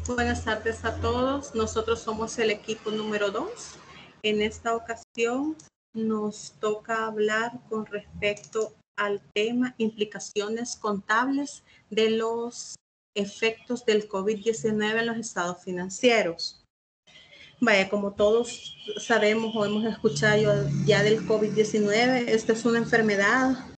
Buenas tardes a todos. Nosotros somos el equipo número 2. En esta ocasión nos toca hablar con respecto al tema implicaciones contables de los efectos del COVID-19 en los estados financieros. Vaya, como todos sabemos o hemos escuchado ya del COVID-19, esta es una enfermedad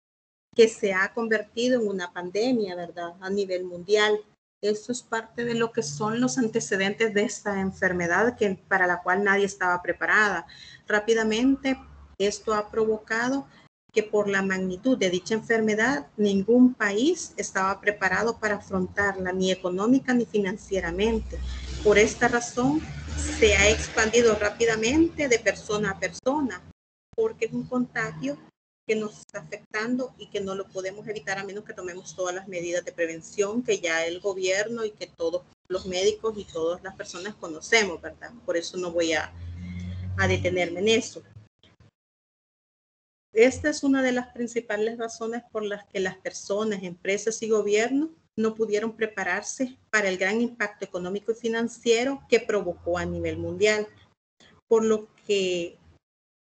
que se ha convertido en una pandemia, ¿verdad? A nivel mundial. Esto es parte de lo que son los antecedentes de esta enfermedad para la cual nadie estaba preparada. Rápidamente, esto ha provocado que por la magnitud de dicha enfermedad, ningún país estaba preparado para afrontarla, ni económica ni financieramente. Por esta razón, se ha expandido rápidamente de persona a persona, porque es un contagio que nos está afectando y que no lo podemos evitar a menos que tomemos todas las medidas de prevención que ya el gobierno y que todos los médicos y todas las personas conocemos, ¿verdad? Por eso no voy a detenerme en eso. Esta es una de las principales razones por las que las personas, empresas y gobiernos no pudieron prepararse para el gran impacto económico y financiero que provocó a nivel mundial, por lo que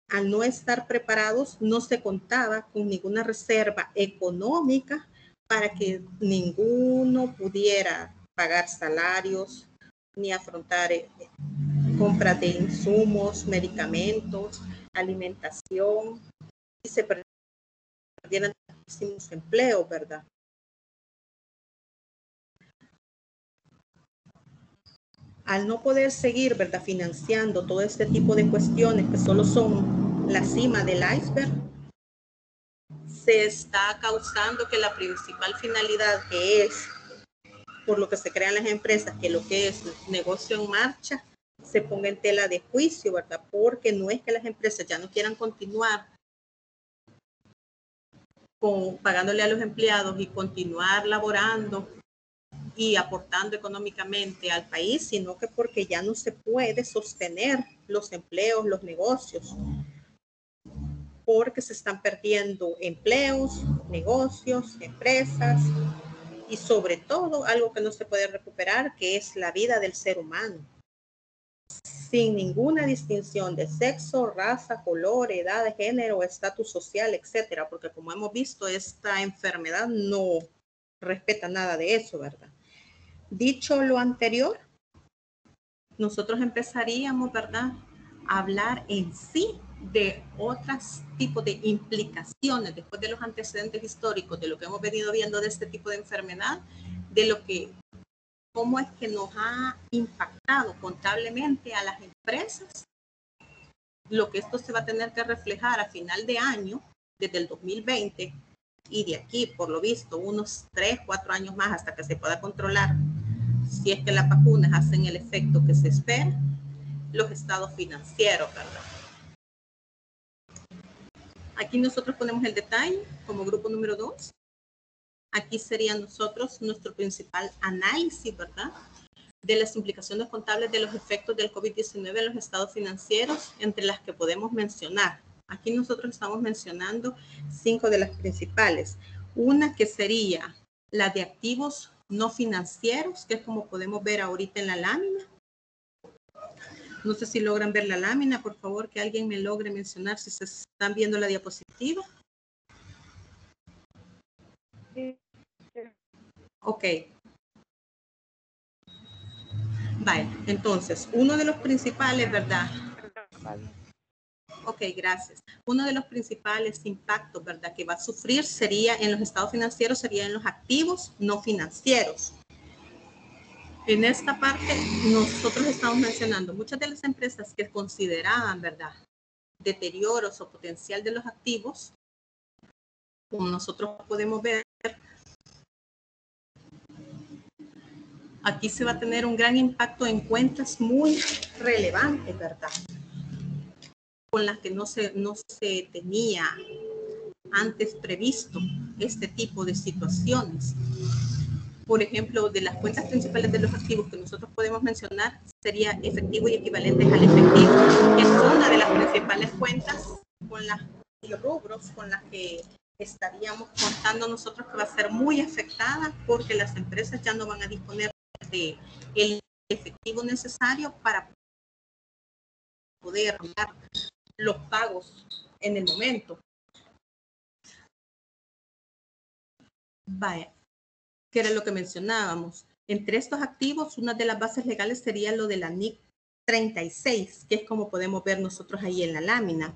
al no estar preparados, no se contaba con ninguna reserva económica para que ninguno pudiera pagar salarios ni afrontar compras de insumos, medicamentos, alimentación, y se perdieran muchísimos empleos, ¿verdad? Al no poder seguir, ¿verdad?, financiando todo este tipo de cuestiones que solo son la cima del iceberg, se está causando que la principal finalidad, que es por lo que se crean las empresas, que lo que es negocio en marcha, se ponga en tela de juicio, ¿verdad? Porque no es que las empresas ya no quieran continuar pagándole a los empleados y continuar laborando y aportando económicamente al país, sino que porque ya no se puede sostener los empleos, los negocios, porque se están perdiendo empleos, negocios, empresas y sobre todo algo que no se puede recuperar, que es la vida del ser humano, sin ninguna distinción de sexo, raza, color, edad, género, estatus social, etcétera, porque como hemos visto, esta enfermedad no respeta nada de eso, ¿verdad? Dicho lo anterior, nosotros empezaríamos, ¿verdad?, a hablar en sí de otros tipos de implicaciones después de los antecedentes históricos, de lo que hemos venido viendo de este tipo de enfermedad, de lo que, cómo es que nos ha impactado contablemente a las empresas, lo que esto se va a tener que reflejar a final de año, desde el 2020, y de aquí, por lo visto, unos 3, 4 años más hasta que se pueda controlar, si es que las vacunas hacen el efecto que se espera, los estados financieros, ¿verdad? Aquí nosotros ponemos el detalle como grupo número 2. Aquí sería nuestro principal análisis, ¿verdad?, de las implicaciones contables de los efectos del COVID-19 en los estados financieros, entre las que podemos mencionar. Aquí nosotros estamos mencionando 5 de las principales. Una que sería la de activos no financieros, que es como podemos ver ahorita en la lámina. No sé si logran ver la lámina, por favor, que alguien me logre mencionar si se están viendo la diapositiva. Ok. Vale, entonces, uno de los principales, ¿verdad? Ok, gracias. Uno de los principales impactos, ¿verdad?, que va a sufrir sería en los estados financieros, sería en los activos no financieros. En esta parte, nosotros estamos mencionando muchas de las empresas que consideraban, ¿verdad?, deterioros o potencial de los activos, como nosotros podemos ver, aquí se va a tener un gran impacto en cuentas muy relevantes, ¿verdad?, con las que no se tenía antes previsto este tipo de situaciones. Por ejemplo, de las cuentas principales de los activos que nosotros podemos mencionar, sería efectivo y equivalentes al efectivo, que es una de las principales cuentas con las rubros con las que estaríamos contando nosotros, que va a ser muy afectada porque las empresas ya no van a disponer de el efectivo necesario para poder dar los pagos en el momento. Vaya, que era lo que mencionábamos. Entre estos activos, una de las bases legales sería lo de la NIC 36, que es como podemos ver nosotros ahí en la lámina,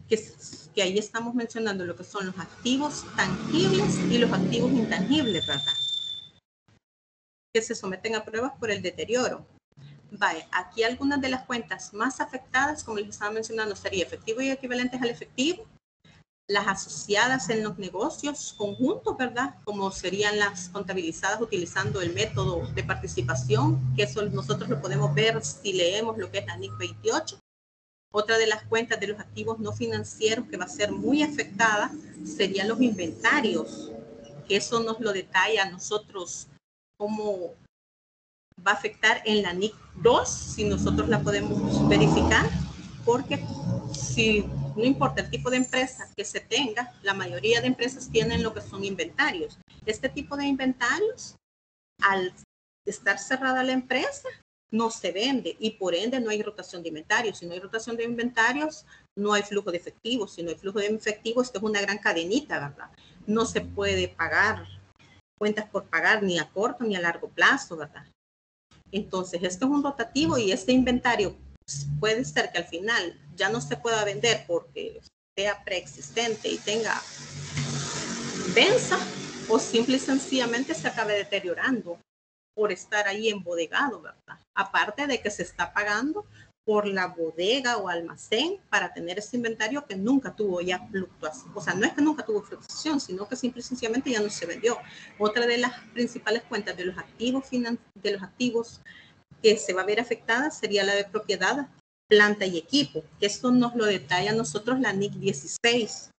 que ahí estamos mencionando lo que son los activos tangibles y los activos intangibles, ¿verdad? Que se someten a pruebas por el deterioro. Vale, aquí algunas de las cuentas más afectadas, como les estaba mencionando, sería efectivo y equivalentes al efectivo, las asociadas en los negocios conjuntos, ¿verdad? Como serían las contabilizadas utilizando el método de participación, que eso nosotros lo podemos ver si leemos lo que es la NIC 28. Otra de las cuentas de los activos no financieros que va a ser muy afectada serían los inventarios, que eso nos lo detalla a nosotros cómo va a afectar en la NIC 2, si nosotros la podemos verificar, porque si no importa el tipo de empresa que se tenga, la mayoría de empresas tienen lo que son inventarios. Este tipo de inventarios, al estar cerrada la empresa, no se vende y por ende no hay rotación de inventarios. Si no hay rotación de inventarios, no hay flujo de efectivo. Si no hay flujo de efectivo, esto es una gran cadenita, ¿verdad? No se puede pagar cuentas por pagar ni a corto ni a largo plazo, ¿verdad? Entonces, esto es un rotativo y este inventario puede ser que al final ya no se pueda vender porque sea preexistente y tenga venza, o simple y sencillamente se acabe deteriorando por estar ahí embodegado, ¿verdad? Aparte de que se está pagando por la bodega o almacén para tener ese inventario que nunca tuvo ya fluctuación. O sea, no es que nunca tuvo fluctuación, sino que simple y sencillamente ya no se vendió. Otra de las principales cuentas de los activos que se va a ver afectada sería la de propiedad, planta y equipo. Esto nos lo detalla a nosotros la NIC 16.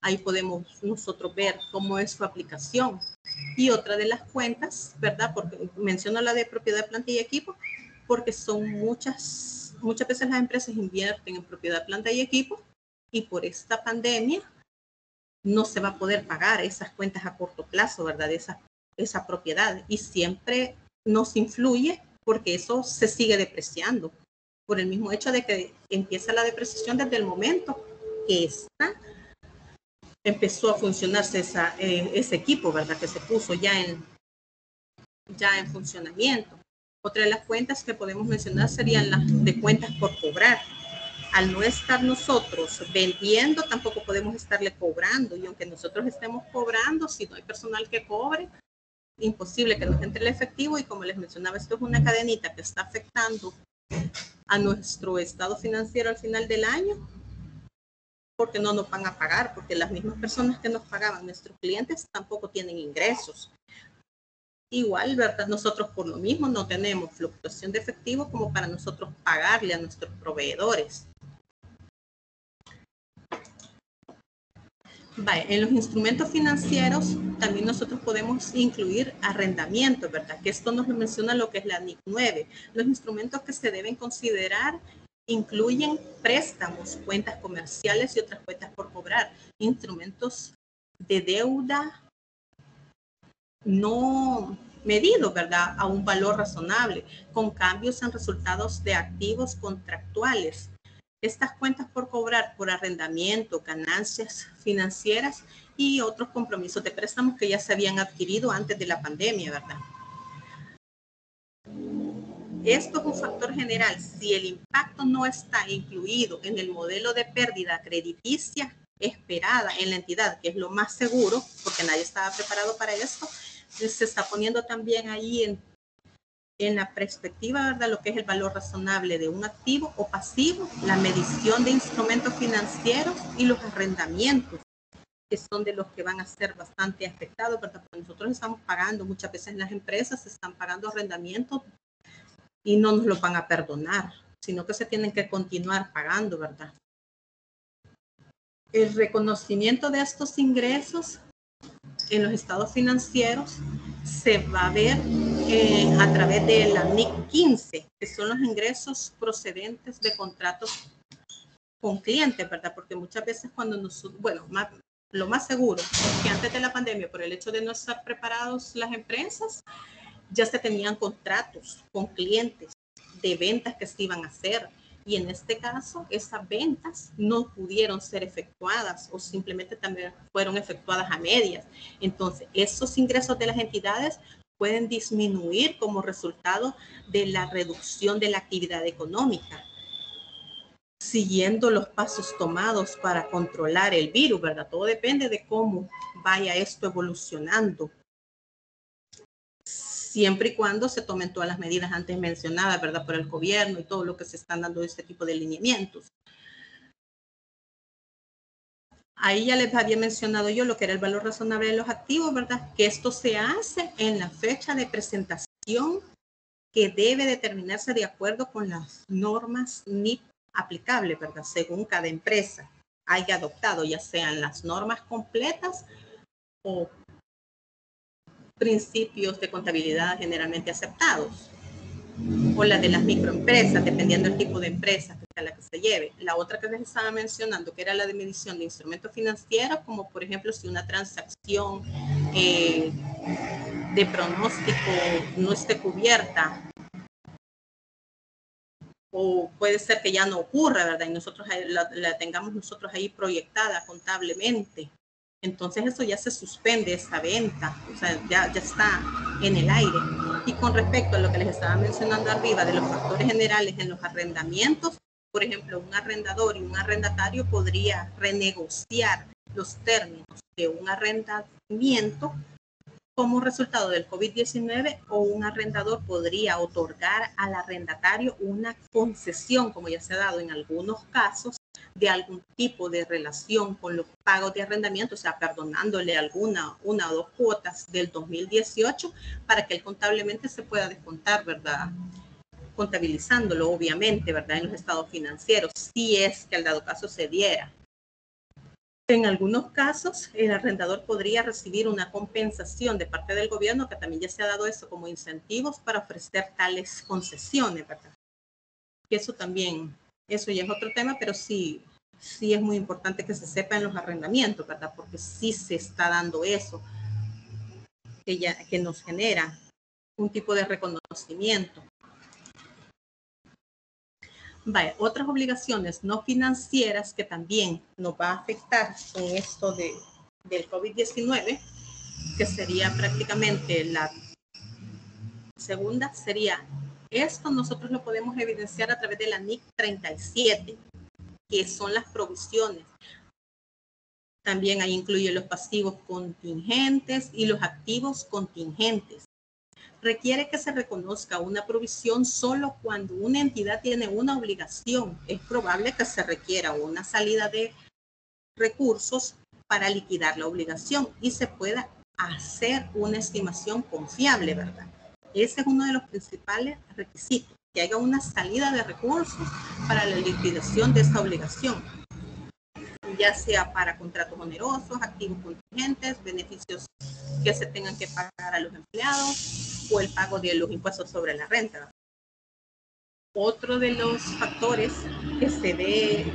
Ahí podemos nosotros ver cómo es su aplicación. Y otra de las cuentas, ¿verdad? Porque menciono la de propiedad, planta y equipo, porque son muchas veces las empresas invierten en propiedad, planta y equipo, y por esta pandemia no se va a poder pagar esas cuentas a corto plazo, ¿verdad? Esa propiedad. Y siempre nos influye porque eso se sigue depreciando por el mismo hecho de que empieza la depreciación desde el momento que empezó a funcionarse ese equipo, ¿verdad? Que se puso ya en funcionamiento. Otra de las cuentas que podemos mencionar serían las de cuentas por cobrar. Al no estar nosotros vendiendo, tampoco podemos estarle cobrando. Y aunque nosotros estemos cobrando, si no hay personal que cobre, imposible que nos entre el efectivo. Y como les mencionaba, esto es una cadenita que está afectando a nuestro estado financiero al final del año, porque no nos van a pagar, porque las mismas personas que nos pagaban, nuestros clientes, tampoco tienen ingresos. Igual, ¿verdad? Nosotros por lo mismo no tenemos fluctuación de efectivo como para nosotros pagarle a nuestros proveedores. Vale, en los instrumentos financieros también nosotros podemos incluir arrendamiento, ¿verdad? Que esto nos lo menciona lo que es la NIC 9. Los instrumentos que se deben considerar incluyen préstamos, cuentas comerciales y otras cuentas por cobrar, instrumentos de deuda no medido, ¿verdad? A un valor razonable, con cambios en resultados de activos contractuales. Estas cuentas por cobrar por arrendamiento, ganancias financieras y otros compromisos de préstamos que ya se habían adquirido antes de la pandemia, ¿verdad? Esto es un factor general. Si el impacto no está incluido en el modelo de pérdida crediticia esperada en la entidad, que es lo más seguro, porque nadie estaba preparado para esto, se está poniendo también ahí en la perspectiva, ¿verdad? Lo que es el valor razonable de un activo o pasivo, la medición de instrumentos financieros y los arrendamientos, que son de los que van a ser bastante afectados, ¿verdad? Porque nosotros estamos pagando, muchas veces las empresas están pagando arrendamientos y no nos lo van a perdonar, sino que se tienen que continuar pagando, ¿verdad? El reconocimiento de estos ingresos en los estados financieros se va a ver a través de la NIC 15, que son los ingresos procedentes de contratos con clientes, ¿verdad? Porque muchas veces cuando lo más seguro es que antes de la pandemia, por el hecho de no estar preparados las empresas, ya se tenían contratos con clientes de ventas que se iban a hacer. Y en este caso, esas ventas no pudieron ser efectuadas o simplemente también fueron efectuadas a medias. Entonces, esos ingresos de las entidades pueden disminuir como resultado de la reducción de la actividad económica, siguiendo los pasos tomados para controlar el virus, ¿verdad? Todo depende de cómo vaya esto evolucionando, siempre y cuando se tomen todas las medidas antes mencionadas, ¿verdad? Por el gobierno y todo lo que se están dando de este tipo de lineamientos. Ahí ya les había mencionado yo lo que era el valor razonable de los activos, ¿verdad? Que esto se hace en la fecha de presentación que debe determinarse de acuerdo con las normas NIP aplicables, ¿verdad? Según cada empresa haya adoptado, ya sean las normas completas o principios de contabilidad generalmente aceptados, o la de las microempresas, dependiendo del tipo de empresa que sea la que se lleve. La otra que les estaba mencionando, que era la de medición de instrumentos financieros, como por ejemplo si una transacción de pronóstico no esté cubierta, o puede ser que ya no ocurra, ¿verdad? Y nosotros la tengamos nosotros ahí proyectada contablemente. Entonces eso ya se suspende, esa venta, o sea, ya está en el aire. Y con respecto a lo que les estaba mencionando arriba de los factores generales en los arrendamientos, por ejemplo, un arrendador y un arrendatario podría renegociar los términos de un arrendamiento como resultado del COVID-19, o un arrendador podría otorgar al arrendatario una concesión, como ya se ha dado en algunos casos, de algún tipo de relación con los pagos de arrendamiento, o sea, perdonándole una o dos cuotas del 2018 para que él contablemente se pueda descontar, ¿verdad? Contabilizándolo, obviamente, ¿verdad? En los estados financieros, si es que al dado caso se diera. En algunos casos, el arrendador podría recibir una compensación de parte del gobierno, que también ya se ha dado eso como incentivos para ofrecer tales concesiones, ¿verdad? Y eso también, eso ya es otro tema, pero sí es muy importante que se sepa en los arrendamientos, ¿verdad? Porque sí se está dando eso, que nos genera un tipo de reconocimiento. Vaya, otras obligaciones no financieras que también nos va a afectar con esto del COVID-19, que sería prácticamente la segunda, sería esto nosotros lo podemos evidenciar a través de la NIC 37, que son las provisiones. También ahí incluye los pasivos contingentes y los activos contingentes. Requiere que se reconozca una provisión solo cuando una entidad tiene una obligación. Es probable que se requiera una salida de recursos para liquidar la obligación y se pueda hacer una estimación confiable, ¿verdad? Ese es uno de los principales requisitos, que haya una salida de recursos para la liquidación de esta obligación, ya sea para contratos onerosos, activos contingentes, beneficios que se tengan que pagar a los empleados o el pago de los impuestos sobre la renta. Otro de los factores que se ve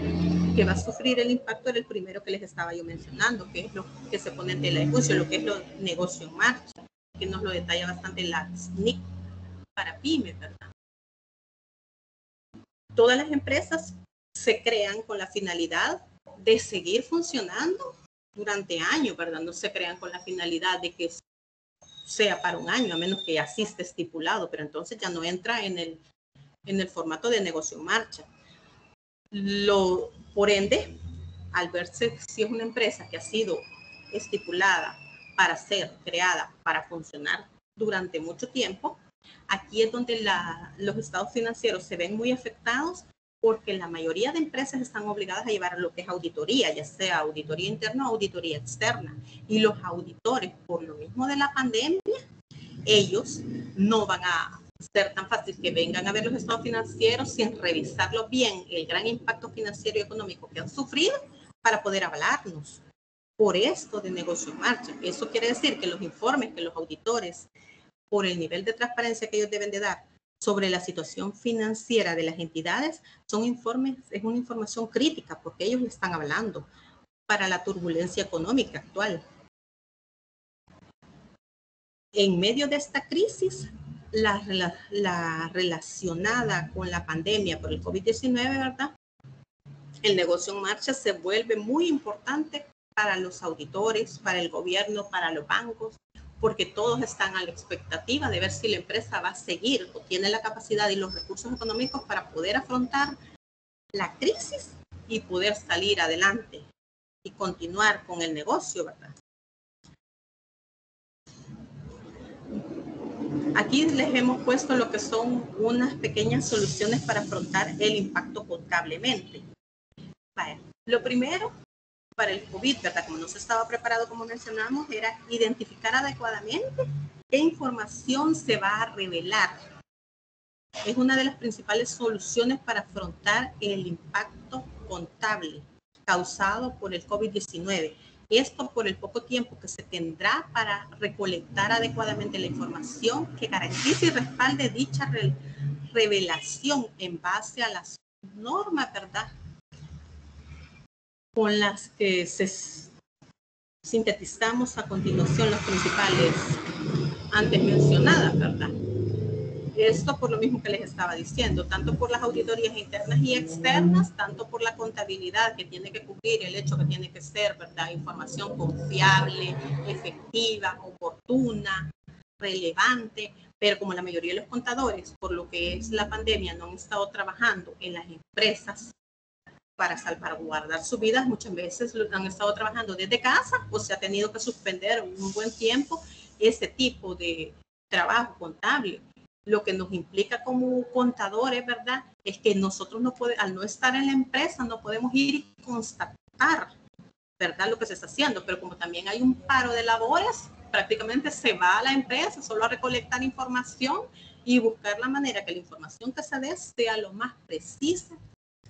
que va a sufrir el impacto era el primero que les estaba yo mencionando, que es lo que se pone en tela de juicio, lo que es los negocios en marcha, que nos lo detalla bastante la SNIC para pymes, ¿verdad? Todas las empresas se crean con la finalidad de seguir funcionando durante años, ¿verdad? No se crean con la finalidad de que sea para un año, a menos que así esté estipulado, pero entonces ya no entra en el formato de negocio en marcha. Por ende, al verse si es una empresa que ha sido estipulada para ser creada, para funcionar durante mucho tiempo, aquí es donde los estados financieros se ven muy afectados, porque la mayoría de empresas están obligadas a llevar lo que es auditoría, ya sea auditoría interna o auditoría externa. Y los auditores, por lo mismo de la pandemia, ellos no van a ser tan fácil que vengan a ver los estados financieros sin revisarlo bien, el gran impacto financiero y económico que han sufrido, para poder avalarnos por esto de negocio en marcha. Eso quiere decir que los informes que los auditores, por el nivel de transparencia que ellos deben de dar sobre la situación financiera de las entidades, son informes, es una información crítica, porque ellos le están hablando para la turbulencia económica actual. En medio de esta crisis, la relacionada con la pandemia por el COVID-19, ¿verdad? El negocio en marcha se vuelve muy importante para los auditores, para el gobierno, para los bancos, porque todos están a la expectativa de ver si la empresa va a seguir o tiene la capacidad y los recursos económicos para poder afrontar la crisis y poder salir adelante y continuar con el negocio, ¿verdad? Aquí les hemos puesto lo que son unas pequeñas soluciones para afrontar el impacto contablemente. Vaya, lo primero para el COVID, ¿verdad? Como no se estaba preparado, como mencionamos, era identificar adecuadamente qué información se va a revelar. Es una de las principales soluciones para afrontar el impacto contable causado por el COVID-19. Esto por el poco tiempo que se tendrá para recolectar adecuadamente la información que garantice y respalde dicha revelación en base a las normas, ¿verdad? Con las que sintetizamos a continuación las principales antes mencionadas, ¿verdad? Esto por lo mismo que les estaba diciendo, tanto por las auditorías internas y externas, tanto por la contabilidad que tiene que cubrir el hecho que tiene que ser, ¿verdad? Información confiable, efectiva, oportuna, relevante, pero como la mayoría de los contadores, por lo que es la pandemia, no han estado trabajando en las empresas para salvaguardar sus vidas, muchas veces han estado trabajando desde casa o se ha tenido que suspender un buen tiempo ese tipo de trabajo contable. Lo que nos implica como contadores, ¿verdad? Es que nosotros no podemos, al no estar en la empresa, no podemos ir y constatar, ¿verdad? Lo que se está haciendo, pero como también hay un paro de labores, prácticamente se va a la empresa solo a recolectar información y buscar la manera que la información que se dé sea lo más precisa,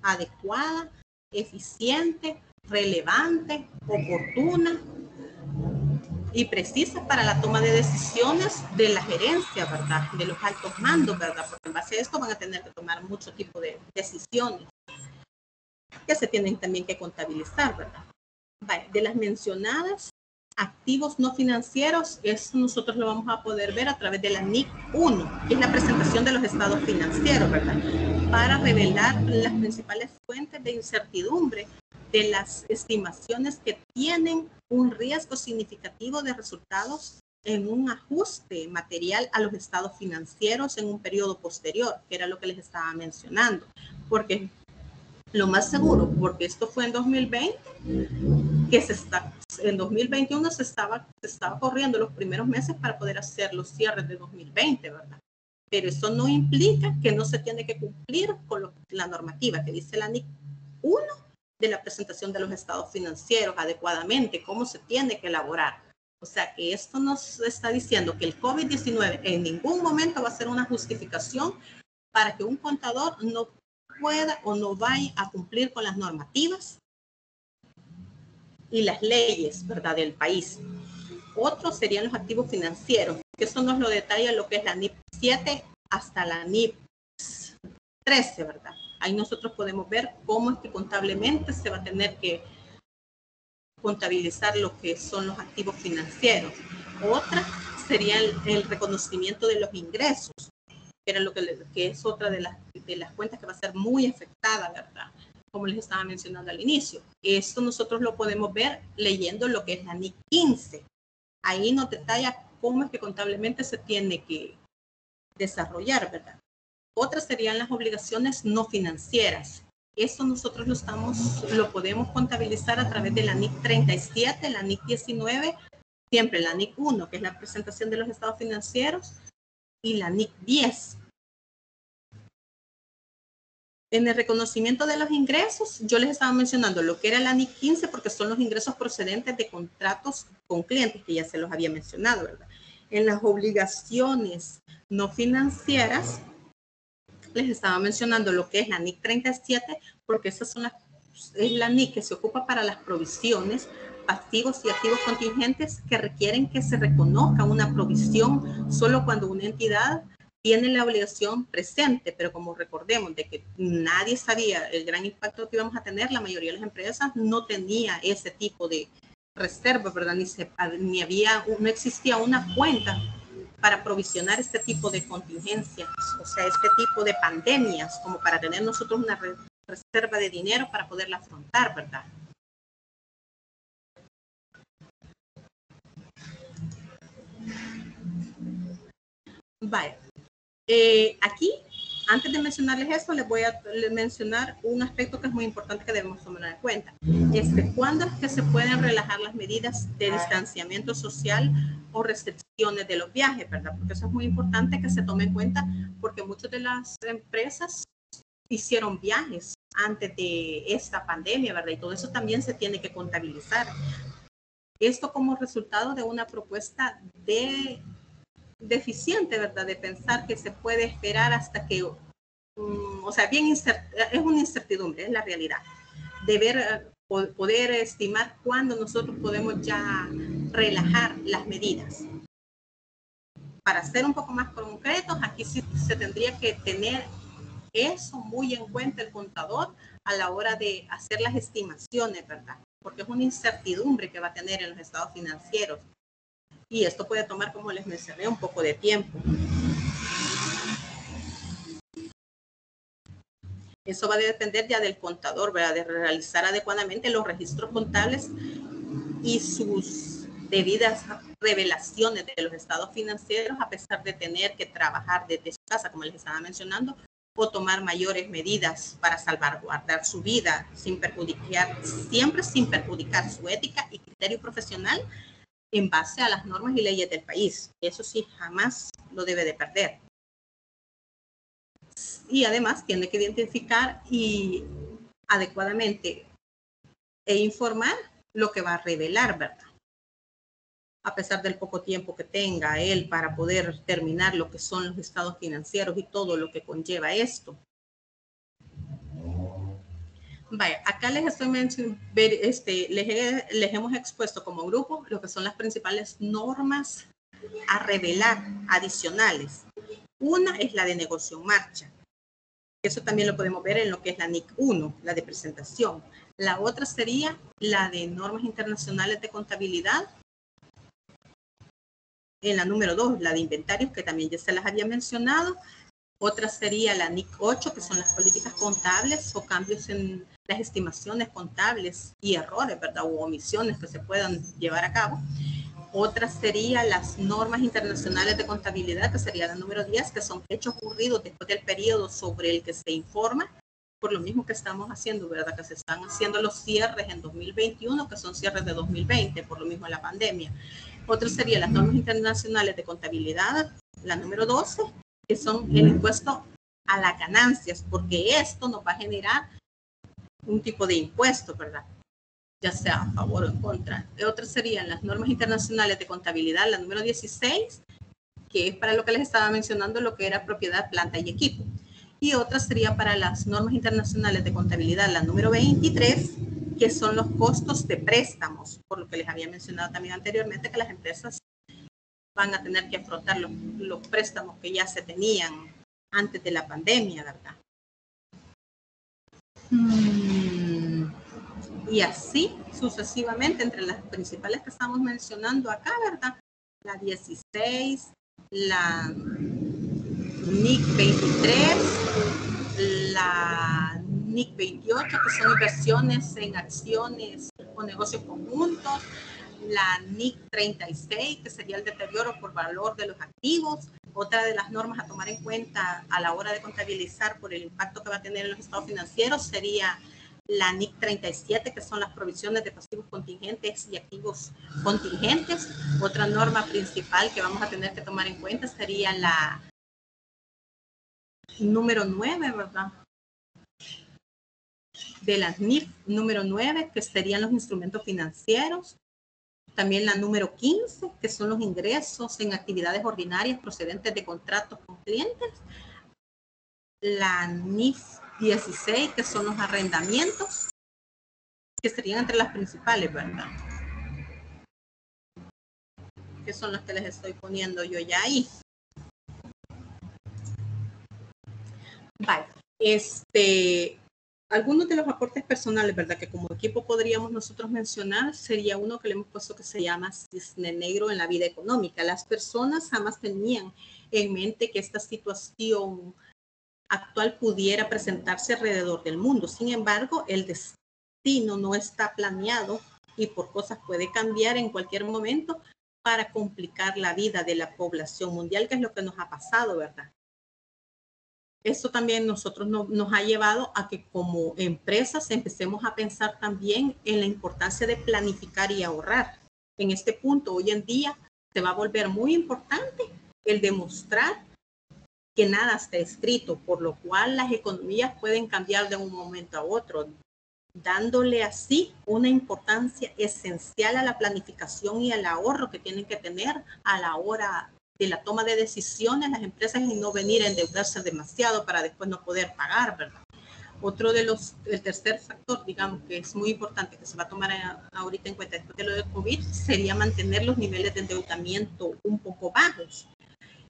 adecuada, eficiente, relevante, oportuna y precisa para la toma de decisiones de la gerencia, ¿verdad? De los altos mandos, ¿verdad? Porque en base a esto van a tener que tomar mucho tipo de decisiones que se tienen también que contabilizar, ¿verdad? Vale, de las mencionadas, activos no financieros, eso nosotros lo vamos a poder ver a través de la NIC 1, que es la presentación de los estados financieros, ¿verdad? Para revelar las principales fuentes de incertidumbre de las estimaciones que tienen un riesgo significativo de resultados en un ajuste material a los estados financieros en un periodo posterior, que era lo que les estaba mencionando, porque lo más seguro, porque esto fue en 2020, que en 2021 se estaba corriendo los primeros meses para poder hacer los cierres de 2020, ¿verdad? Pero eso no implica que no se tiene que cumplir con la normativa que dice la NIC 1 de la presentación de los estados financieros adecuadamente, cómo se tiene que elaborar. O sea que esto nos está diciendo que el COVID-19 en ningún momento va a ser una justificación para que un contador no pueda o no vaya a cumplir con las normativas y las leyes, ¿verdad?, del país. Otros serían los activos financieros, que eso nos lo detalla lo que es la NIP 7 hasta la NIP 13, ¿verdad? Ahí nosotros podemos ver cómo es que contablemente se va a tener que contabilizar lo que son los activos financieros. Otra sería el reconocimiento de los ingresos, que era lo que es otra de las cuentas que va a ser muy afectada, ¿verdad? Como les estaba mencionando al inicio. Esto nosotros lo podemos ver leyendo lo que es la NIC 15. Ahí nos detalla cómo es que contablemente se tiene que desarrollar, ¿verdad? Otras serían las obligaciones no financieras. Esto nosotros lo podemos contabilizar a través de la NIC 37, la NIC 19, siempre la NIC 1, que es la presentación de los estados financieros, y la NIC 10. En el reconocimiento de los ingresos, yo les estaba mencionando lo que era la NIC 15 porque son los ingresos procedentes de contratos con clientes, que ya se los había mencionado, ¿verdad? En las obligaciones no financieras, les estaba mencionando lo que es la NIC 37 porque esas son es la NIC que se ocupa para las provisiones, pasivos y activos contingentes que requieren que se reconozca una provisión solo cuando una entidad tiene la obligación presente, pero como recordemos de que nadie sabía el gran impacto que íbamos a tener, la mayoría de las empresas no tenía ese tipo de reserva, ¿verdad? No existía una cuenta para provisionar este tipo de contingencias, o sea, este tipo de pandemias, como para tener nosotros una reserva de dinero para poderla afrontar, ¿verdad? Vaya, aquí, antes de mencionarles esto, les voy a mencionar un aspecto que es muy importante que debemos tomar en cuenta. ¿Cuándo es que se pueden relajar las medidas de distanciamiento social o restricciones de los viajes, verdad? Porque eso es muy importante que se tome en cuenta, porque muchas de las empresas hicieron viajes antes de esta pandemia, ¿verdad? Y todo eso también se tiene que contabilizar. Esto como resultado de una propuesta deficiente, ¿verdad? De pensar que se puede esperar hasta que, o sea, es una incertidumbre, es la realidad. De ver, poder estimar cuándo nosotros podemos ya relajar las medidas. Para ser un poco más concretos, aquí sí se tendría que tener eso muy en cuenta el contador a la hora de hacer las estimaciones, ¿verdad? Porque es una incertidumbre que va a tener en los estados financieros. Y esto puede tomar, como les mencioné, un poco de tiempo. Eso va a depender ya del contador, ¿verdad? De realizar adecuadamente los registros contables y sus debidas revelaciones de los estados financieros, a pesar de tener que trabajar desde su casa, como les estaba mencionando, o tomar mayores medidas para salvaguardar su vida siempre sin perjudicar su ética y criterio profesional en base a las normas y leyes del país. Eso sí, jamás lo debe de perder. Y además tiene que identificar y adecuadamente informar lo que va a revelar, ¿verdad? A pesar del poco tiempo que tenga él para poder terminar lo que son los estados financieros y todo lo que conlleva esto. Vaya, acá les estoy mencionando, les hemos expuesto como grupo lo que son las principales normas a revelar adicionales. Una es la de negocio en marcha. Eso también lo podemos ver en lo que es la NIC 1, la de presentación. La otra sería la de normas internacionales de contabilidad. En la número 2, la de inventarios, que también ya se las había mencionado. Otra sería la NIC 8, que son las políticas contables o cambios en las estimaciones contables y errores, ¿verdad? O omisiones que se puedan llevar a cabo. Otra sería las normas internacionales de contabilidad, que sería la número 10, que son hechos ocurridos después del periodo sobre el que se informa, por lo mismo que estamos haciendo, ¿verdad? Que se están haciendo los cierres en 2021, que son cierres de 2020, por lo mismo la pandemia. Otra sería las normas internacionales de contabilidad, la número 12, que son el impuesto a las ganancias, porque esto nos va a generar un tipo de impuesto, ¿verdad? Ya sea a favor o en contra. Otras serían las normas internacionales de contabilidad, la número 16, que es para lo que les estaba mencionando, lo que era propiedad, planta y equipo. Y otra sería para las normas internacionales de contabilidad, la número 23, que son los costos de préstamos, por lo que les había mencionado también anteriormente, que las empresas van a tener que afrontar los préstamos que ya se tenían antes de la pandemia, ¿verdad? Y así sucesivamente entre las principales que estamos mencionando acá, ¿verdad? La 16, la NIC 23, la NIC 28, que son inversiones en acciones o negocios conjuntos, la NIC 36, que sería el deterioro por valor de los activos. Otra de las normas a tomar en cuenta a la hora de contabilizar por el impacto que va a tener en los estados financieros sería la NIC 37, que son las provisiones de pasivos contingentes y activos contingentes. Otra norma principal que vamos a tener que tomar en cuenta sería la número 9, ¿verdad? De la NIF número 9, que serían los instrumentos financieros. También la número 15, que son los ingresos en actividades ordinarias procedentes de contratos con clientes. La NIF 16, que son los arrendamientos, que serían entre las principales, ¿verdad? Que son las que les estoy poniendo yo ya ahí. Vale. algunos de los aportes personales, ¿verdad? Que como equipo podríamos nosotros mencionar, sería uno que le hemos puesto que se llama cisne negro en la vida económica. Las personas jamás tenían en mente que esta situación actual pudiera presentarse alrededor del mundo. Sin embargo, el destino no está planeado y por cosas puede cambiar en cualquier momento para complicar la vida de la población mundial, que es lo que nos ha pasado, ¿verdad? Esto también nosotros nos ha llevado a que como empresas empecemos a pensar también en la importancia de planificar y ahorrar. En este punto, hoy en día, se va a volver muy importante el demostrar que nada está escrito, por lo cual las economías pueden cambiar de un momento a otro, dándole así una importancia esencial a la planificación y al ahorro que tienen que tener a la hora de la toma de decisiones las empresas y no venir a endeudarse demasiado para después no poder pagar, ¿verdad? Otro de el tercer factor, digamos, que es muy importante, que se va a tomar ahorita en cuenta después de lo del COVID, sería mantener los niveles de endeudamiento un poco bajos.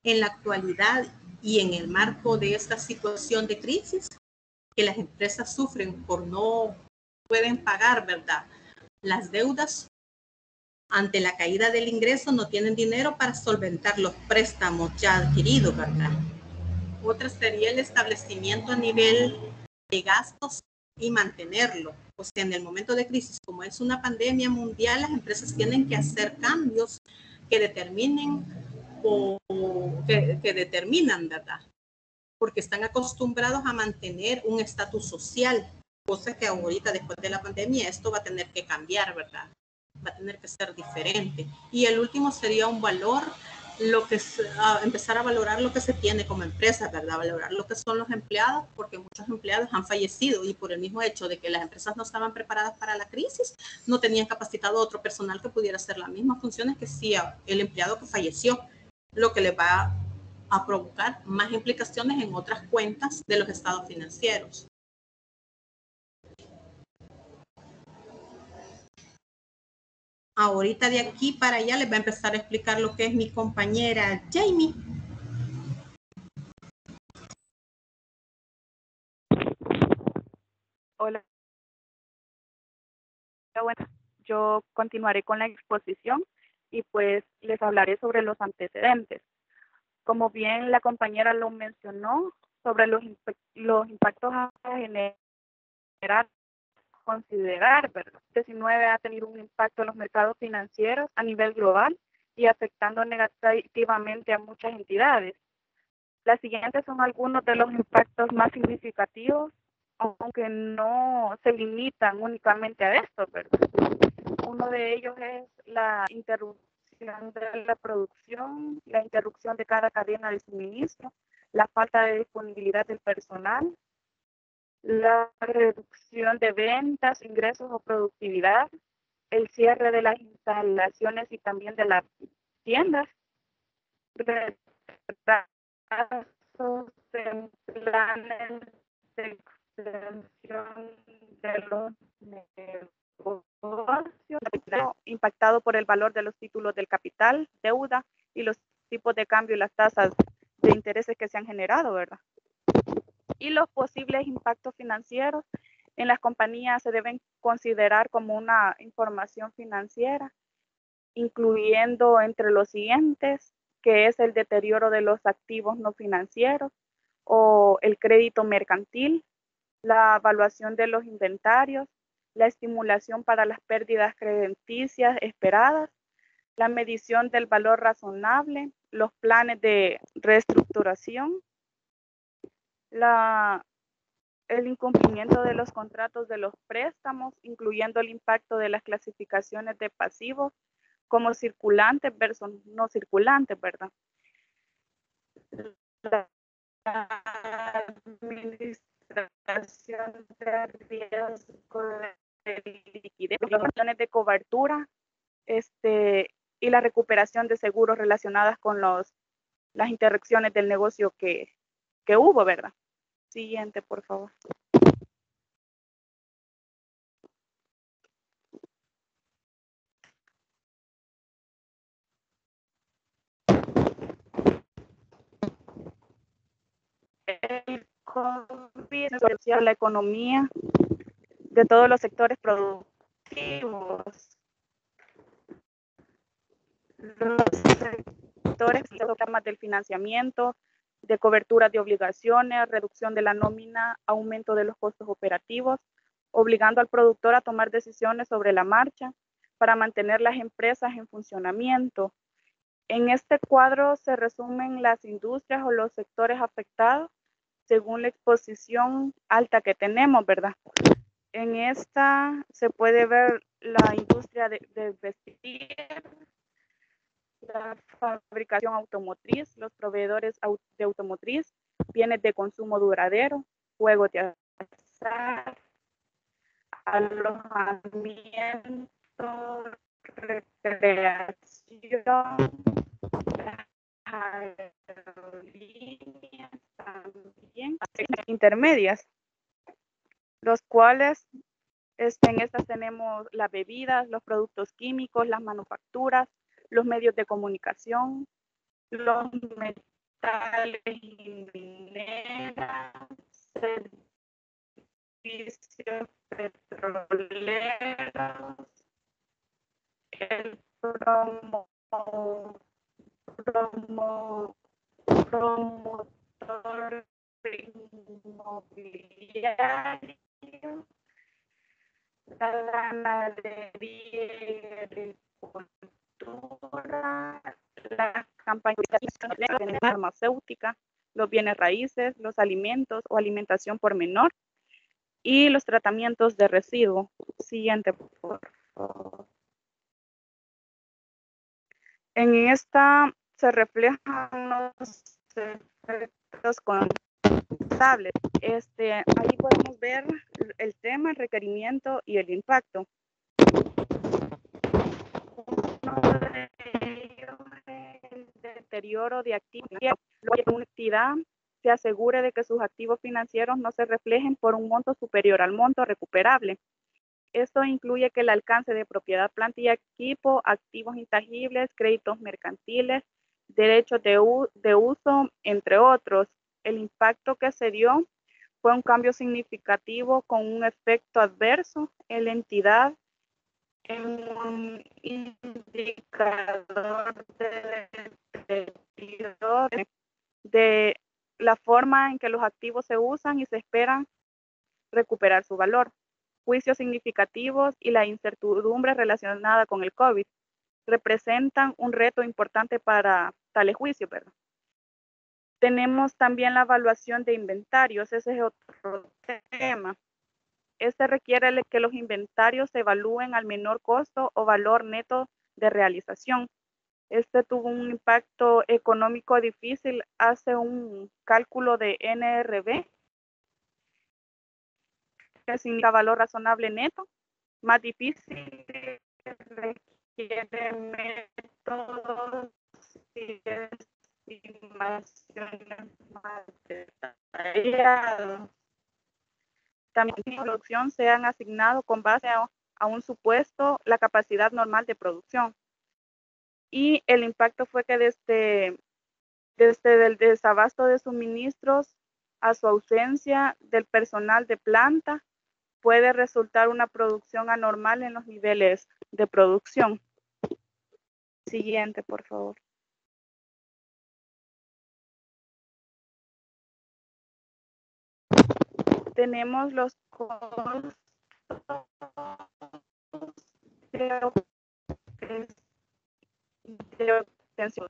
En la actualidad y en el marco de esta situación de crisis, que las empresas sufren por no pueden pagar, ¿verdad? Las deudas ante la caída del ingreso no tienen dinero para solventar los préstamos ya adquiridos, ¿verdad? Otra sería el establecimiento a nivel de gastos y mantenerlo. Pues en el momento de crisis, como es una pandemia mundial, las empresas tienen que hacer cambios que determinen o que determinan, ¿verdad? Porque están acostumbrados a mantener un estatus social, cosa que ahorita después de la pandemia esto va a tener que cambiar, ¿verdad? Va a tener que ser diferente. Y el último sería un valor, empezar a valorar lo que se tiene como empresa, ¿verdad? Valorar lo que son los empleados, porque muchos empleados han fallecido y por el mismo hecho de que las empresas no estaban preparadas para la crisis, no tenían capacitado otro personal que pudiera hacer las mismas funciones que hacía el empleado que falleció, lo que le va a provocar más implicaciones en otras cuentas de los estados financieros. Ahorita de aquí para allá les va a empezar a explicar lo que es mi compañera Jamie. Hola. Bueno, yo continuaré con la exposición y pues les hablaré sobre los antecedentes. Como bien la compañera lo mencionó, sobre los impactos a generar, considerar, ¿verdad? 19 ha tenido un impacto en los mercados financieros a nivel global y afectando negativamente a muchas entidades. Las siguientes son algunos de los impactos más significativos, aunque no se limitan únicamente a esto, ¿verdad? Uno de ellos es la interrupción de la producción, la interrupción de cada cadena de suministro, la falta de disponibilidad del personal, la reducción de ventas, ingresos o productividad, el cierre de las instalaciones y también de las tiendas, retrasos en planes de extensión de los negocios, impactado por el valor de los títulos del capital, deuda y los tipos de cambio y las tasas de intereses que se han generado, ¿verdad? Y los posibles impactos financieros en las compañías se deben considerar como una información financiera, incluyendo entre los siguientes, que es el deterioro de los activos no financieros o el crédito mercantil, la evaluación de los inventarios, la estimulación para las pérdidas crediticias esperadas, la medición del valor razonable, los planes de reestructuración, el incumplimiento de los contratos de los préstamos, incluyendo el impacto de las clasificaciones de pasivos como circulantes versus no circulantes, ¿verdad? La administración de riesgo de liquidez, los planes de cobertura, y la recuperación de seguros relacionadas con las interrupciones del negocio que hubo, ¿verdad? Siguiente, por favor. El COVID la economía de todos los sectores productivos. Los sectores programas del financiamiento, de cobertura de obligaciones, reducción de la nómina, aumento de los costos operativos, obligando al productor a tomar decisiones sobre la marcha para mantener las empresas en funcionamiento. En este cuadro se resumen las industrias o los sectores afectados según la exposición alta que tenemos, ¿verdad? En esta se puede ver la industria de vestir, la fabricación automotriz, los proveedores de automotriz, bienes de consumo duradero, juegos de azar, alojamiento, recreación, aerolíneas también, intermedias, los cuales en estas tenemos las bebidas, los productos químicos, las manufacturas, los medios de comunicación, los metales y mineras, servicios petroleros, el promotor inmobiliario, la ganadería y agricultura, las campañas farmacéuticas, los bienes raíces, los alimentos o alimentación por menor y los tratamientos de residuos. Siguiente, por favor. En esta se reflejan los efectos contables. Ahí podemos ver el tema, el requerimiento y el impacto. Uno de ellos es el deterioro de activos. Una entidad se asegure de que sus activos financieros no se reflejen por un monto superior al monto recuperable. Esto incluye que el alcance de propiedad, planta y equipo, activos intangibles, créditos mercantiles, derechos de uso, entre otros. El impacto que se dio fue un cambio significativo con un efecto adverso en la entidad en un indicador de la forma en que los activos se usan y se esperan recuperar su valor. Juicios significativos y la incertidumbre relacionada con el COVID representan un reto importante para tales juicios, ¿verdad? Tenemos también la evaluación de inventarios, ese es otro tema. Este requiere que los inventarios se evalúen al menor costo o valor neto de realización. Este tuvo un impacto económico difícil, hace un cálculo de NRV, que significa valor razonable neto, más difícil, requiere métodos y estimaciones más detalladas. También la producción se han asignado con base a un supuesto la capacidad normal de producción. Y el impacto fue que desde el desabasto de suministros a su ausencia del personal de planta, puede resultar una producción anormal en los niveles de producción. Siguiente, por favor. Tenemos los costos de obtención.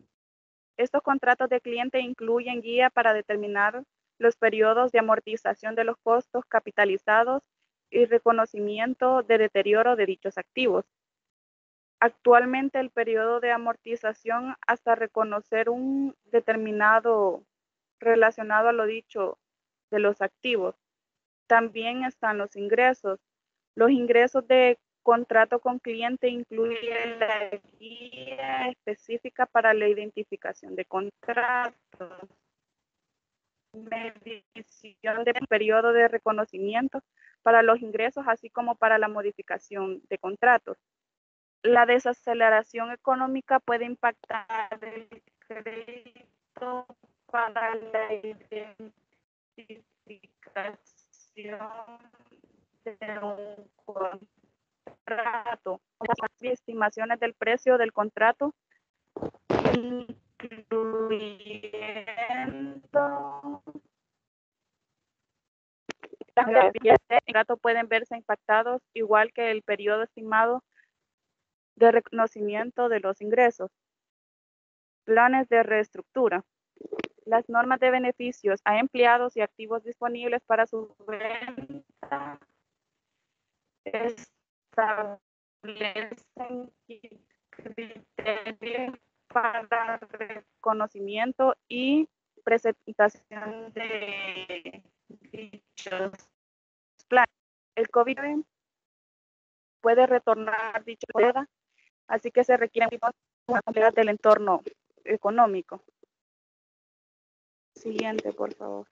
Estos contratos de cliente incluyen guía para determinar los periodos de amortización de los costos capitalizados y reconocimiento de deterioro de dichos activos. Actualmente el periodo de amortización hasta reconocer un determinado relacionado a lo dicho de los activos. También están los ingresos. Los ingresos de contrato con cliente incluyen la guía específica para la identificación de contratos, medición del periodo de reconocimiento para los ingresos, así como para la modificación de contratos. La desaceleración económica puede impactar el crédito para la identificación de un contrato, las estimaciones del precio del contrato, incluyendo el contrato, pueden verse impactados igual que el periodo estimado de reconocimiento de los ingresos. Planes de reestructura. Las normas de beneficios a empleados y activos disponibles para su venta establecen criterios para reconocimiento y presentación de dichos planes. El COVID puede retornar dicha moneda, así que se requieren completas del entorno económico. Siguiente, por favor.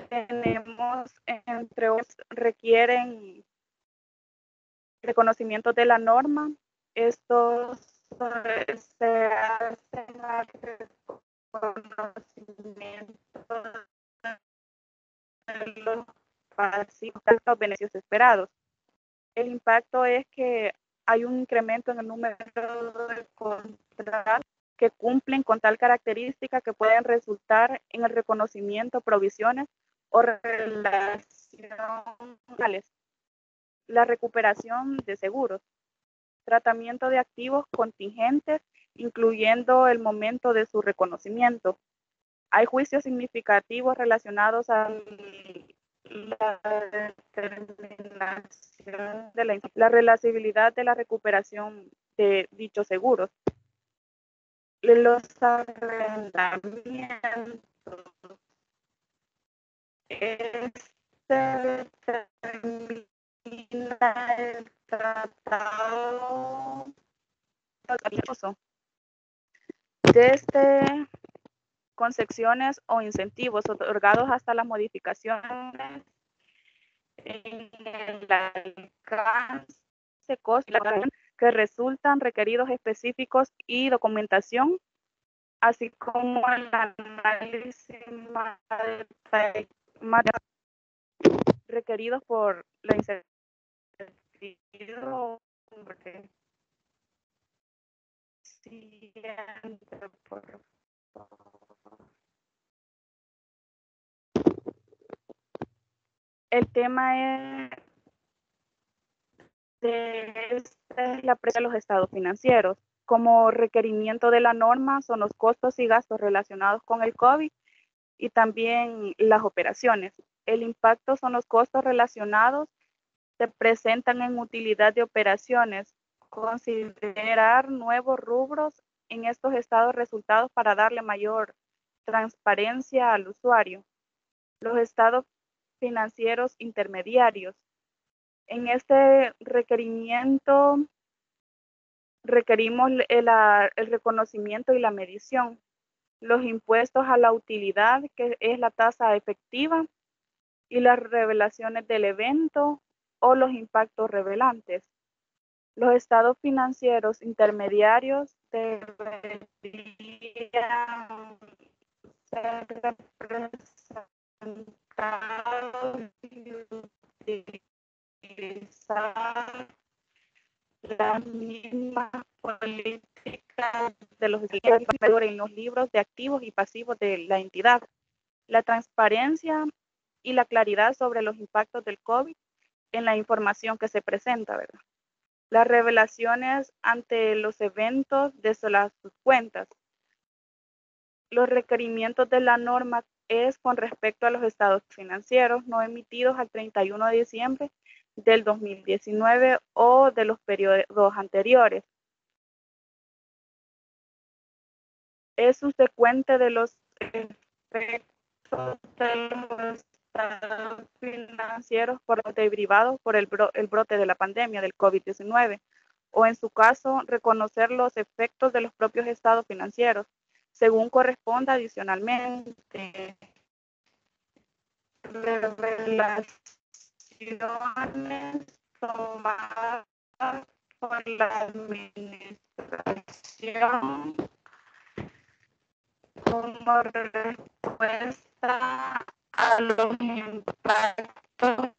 Tenemos, entre otros, requieren reconocimiento de la norma. Estos se hacen al reconocimiento de los pasivos, los beneficios esperados. El impacto es que hay un incremento en el número de contratos que cumplen con tal característica que pueden resultar en el reconocimiento, provisiones o relaciones. La recuperación de seguros, tratamiento de activos contingentes, incluyendo el momento de su reconocimiento. Hay juicios significativos relacionados a la determinación de la relacionabilidad de la recuperación de dichos seguros. Los arrendamientos. Determina el tratado desde concesiones o incentivos otorgados hasta las modificaciones en el alcance, costo que resultan requeridos específicos y documentación, así como el análisis requeridos por la incertidumbre. Siguiente, por favor. El tema es la presa de los estados financieros. Como requerimiento de la norma son los costos y gastos relacionados con el COVID y también las operaciones. El impacto son los costos relacionados, se presentan en utilidad de operaciones. Considerar nuevos rubros en estos estados resultados para darle mayor transparencia al usuario. Los estados financieros intermediarios. En este requerimiento requerimos el reconocimiento y la medición. Los impuestos a la utilidad, que es la tasa efectiva, y las revelaciones del evento o los impactos revelantes. Los estados financieros intermediarios deberían ser representados y utilizar las mismas políticas de los indicadores en los libros de activos y pasivos de la entidad. La transparencia y la claridad sobre los impactos del COVID en la información que se presenta, ¿verdad? Las revelaciones ante los eventos de sus cuentas. Los requerimientos de la norma es con respecto a los estados financieros no emitidos al 31 de diciembre del 2019 o de los periodos anteriores. Es subsecuente de los efectos de los estados financieros derivados por el brote de la pandemia del COVID-19, o en su caso, reconocer los efectos de los propios estados financieros, según corresponda adicionalmente. Revelaciones tomadas por la administración como respuesta a los impactos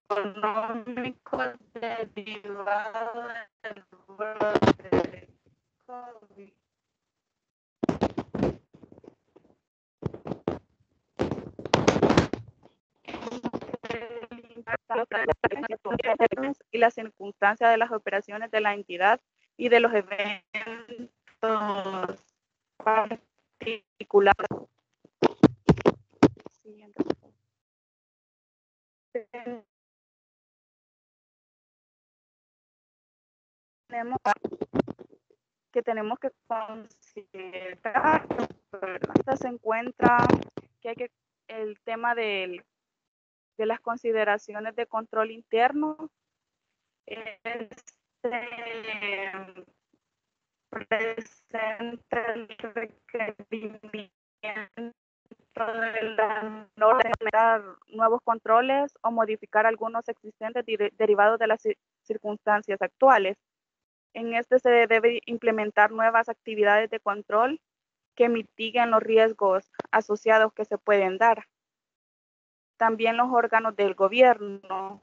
económicos derivados del brote de COVID. Y las circunstancias de las operaciones de la entidad y de los eventos particulares. Siguiente. Tenemos que considerar, ¿verdad? Se encuentra que hay que el tema de las consideraciones de control interno presenta el requerimiento de la norma de implementar nuevos controles o modificar algunos existentes derivados de las circunstancias actuales. En este se debe implementar nuevas actividades de control que mitiguen los riesgos asociados que se pueden dar. También los órganos del gobierno,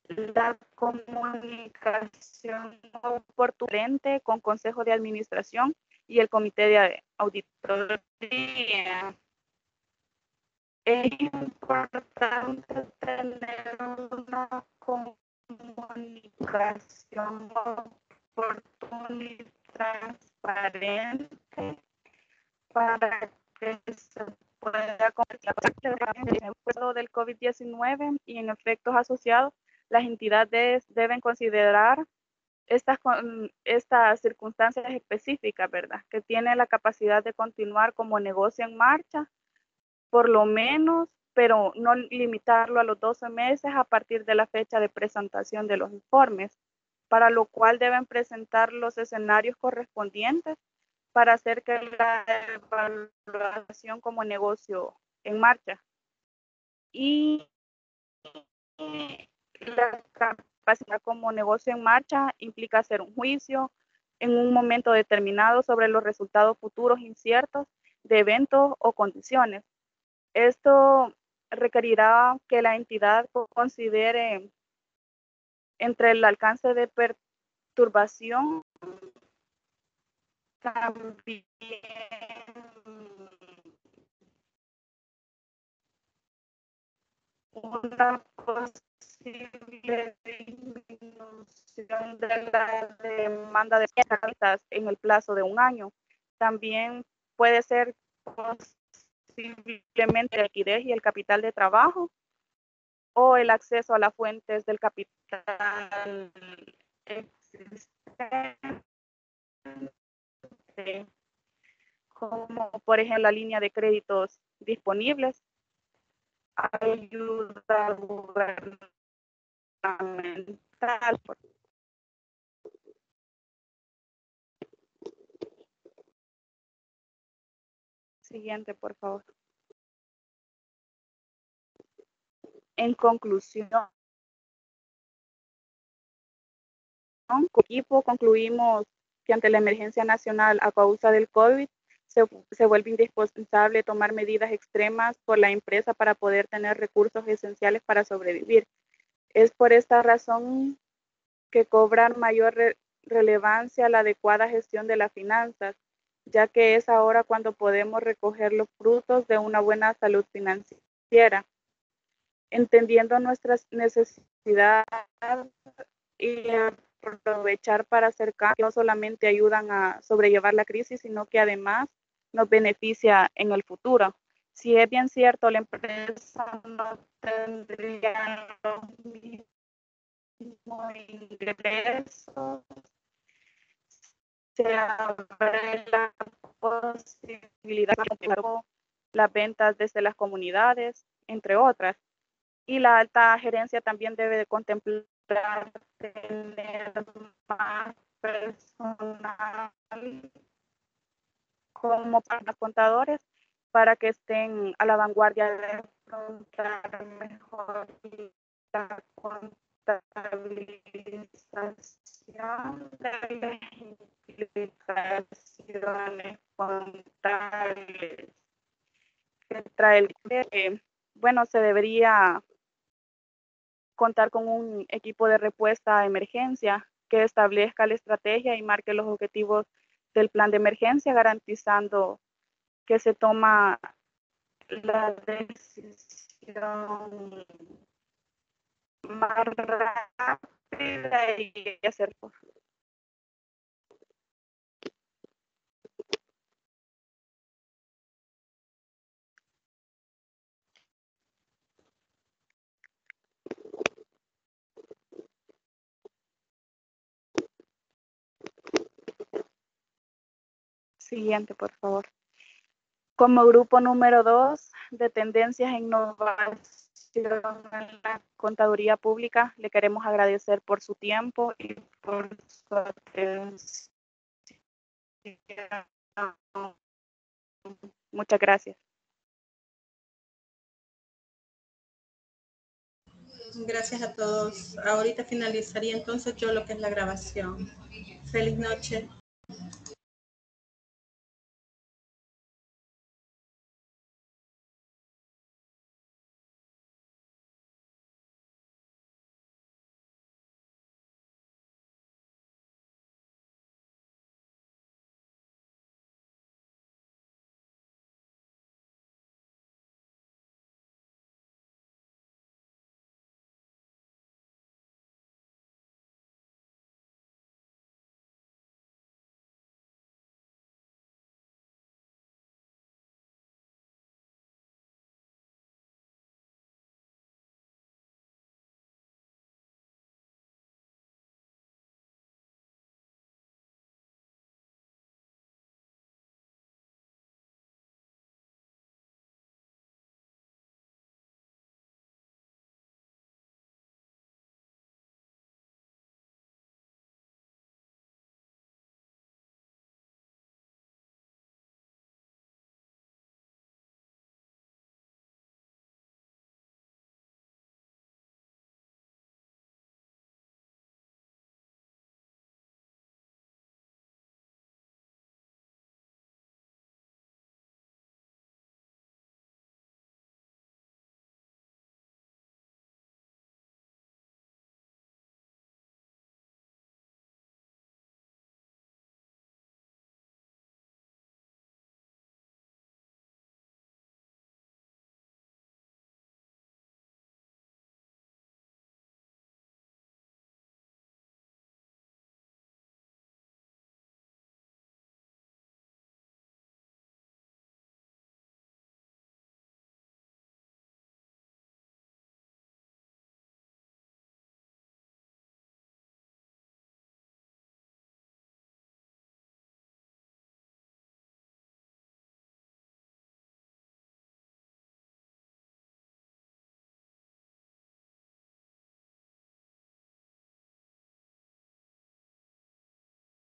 la comunicación oportuna con consejo de administración y el comité de auditoría. Es importante tener una comunicación oportuna y transparente para que se pueda combatir el efecto del COVID-19 y en efectos asociados. Las entidades deben considerar estas circunstancias específicas, ¿verdad? Que tienen la capacidad de continuar como negocio en marcha, por lo menos, pero no limitarlo a los 12 meses a partir de la fecha de presentación de los informes, para lo cual deben presentar los escenarios correspondientes para hacer que la evaluación como negocio en marcha. Y la capacidad como negocio en marcha implica hacer un juicio en un momento determinado sobre los resultados futuros inciertos de eventos o condiciones. Esto requerirá que la entidad considere entre el alcance de perturbación también una posible disminución de la demanda de herramientas en el plazo de un año. También puede ser posiblemente la liquidez y el capital de trabajo o el acceso a las fuentes del capital existente, como por ejemplo la línea de créditos disponibles, ayuda gubernamental. Siguiente, por favor. En conclusión, como equipo concluimos que ante la emergencia nacional a causa del COVID, se vuelve indispensable tomar medidas extremas por la empresa para poder tener recursos esenciales para sobrevivir. Es por esta razón que cobra mayor relevancia la adecuada gestión de las finanzas, ya que es ahora cuando podemos recoger los frutos de una buena salud financiera. Entendiendo nuestras necesidades y aprovechar para hacer cambios que no solamente ayudan a sobrellevar la crisis, sino que además nos beneficia en el futuro. Si es bien cierto, la empresa no tendría los mismos ingresos, se abre la posibilidad de las ventas desde las comunidades, entre otras. Y la alta gerencia también debe de contemplar tener más personal como para los contadores para que estén a la vanguardia de afrontar mejor la contabilización de las implicaciones contables que trae el bueno, se debería contar con un equipo de respuesta a emergencia que establezca la estrategia y marque los objetivos del plan de emergencia, garantizando que se toma la decisión más rápida y acertada. Siguiente, por favor. Como grupo número 2 de tendencias e innovación en la contaduría pública, le queremos agradecer por su tiempo y por su atención. Muchas gracias. Gracias a todos. Ahorita finalizaría entonces yo lo que es la grabación. Feliz noche.